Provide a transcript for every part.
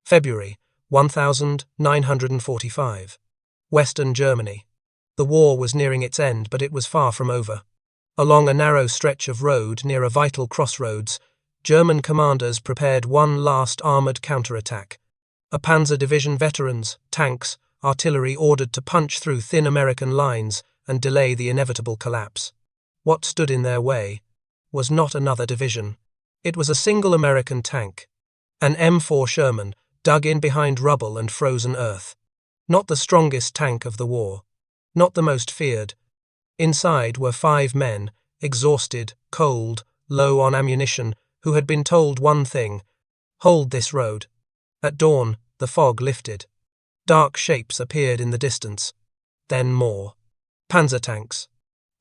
February 1945. Western Germany. The war was nearing its end, but it was far from over. Along a narrow stretch of road near a vital crossroads, German commanders prepared one last armoured counterattack. A Panzer division, veterans, tanks, artillery ordered to punch through thin American lines and delay the inevitable collapse. What stood in their way was not another division. It was a single American tank, an M4 Sherman, dug in behind rubble and frozen earth. Not the strongest tank of the war, not the most feared. Inside were 5 men, exhausted, cold, low on ammunition, who had been told one thing: hold this road. At dawn, the fog lifted. Dark shapes appeared in the distance. Then more. Panzer tanks.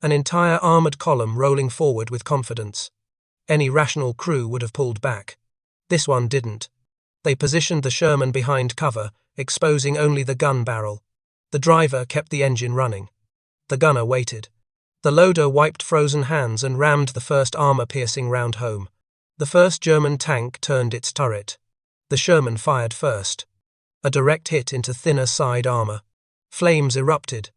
An entire armoured column rolling forward with confidence. Any rational crew would have pulled back. This one didn't. They positioned the Sherman behind cover, exposing only the gun barrel. The driver kept the engine running. The gunner waited. The loader wiped frozen hands and rammed the first armour-piercing round home. The first German tank turned its turret. The Sherman fired first. A direct hit into thinner side armour. Flames erupted.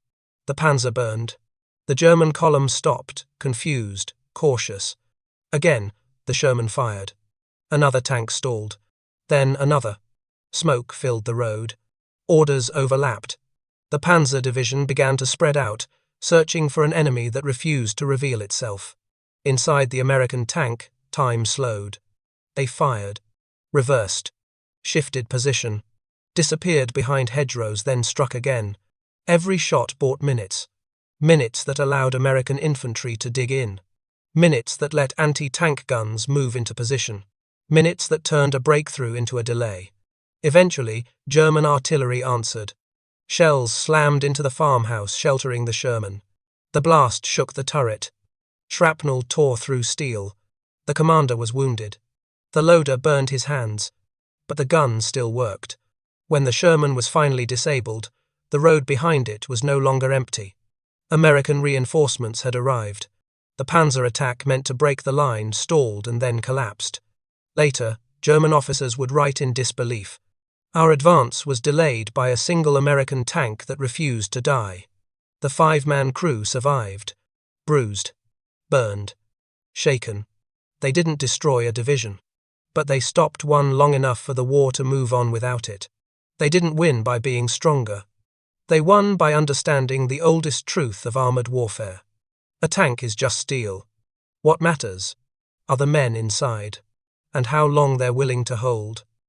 The Panzer burned. The German column stopped, confused, cautious. Again, the Sherman fired. Another tank stalled. Then another. Smoke filled the road. Orders overlapped. The Panzer division began to spread out, searching for an enemy that refused to reveal itself. Inside the American tank, time slowed. They fired, reversed, shifted position, disappeared behind hedgerows, then struck again. Every shot bought minutes. Minutes that allowed American infantry to dig in. Minutes that let anti-tank guns move into position. Minutes that turned a breakthrough into a delay. Eventually, German artillery answered. Shells slammed into the farmhouse sheltering the Sherman. The blast shook the turret. Shrapnel tore through steel. The commander was wounded. The loader burned his hands. But the gun still worked. When the Sherman was finally disabled, the road behind it was no longer empty. American reinforcements had arrived. The Panzer attack meant to break the line stalled and then collapsed. Later, German officers would write in disbelief. Our advance was delayed by a single American tank that refused to die. The 5-man crew survived. Bruised. Burned. Shaken. They didn't destroy a division. But they stopped one long enough for the war to move on without it. They didn't win by being stronger. They won by understanding the oldest truth of armoured warfare. A tank is just steel. What matters are the men inside, and how long they're willing to hold.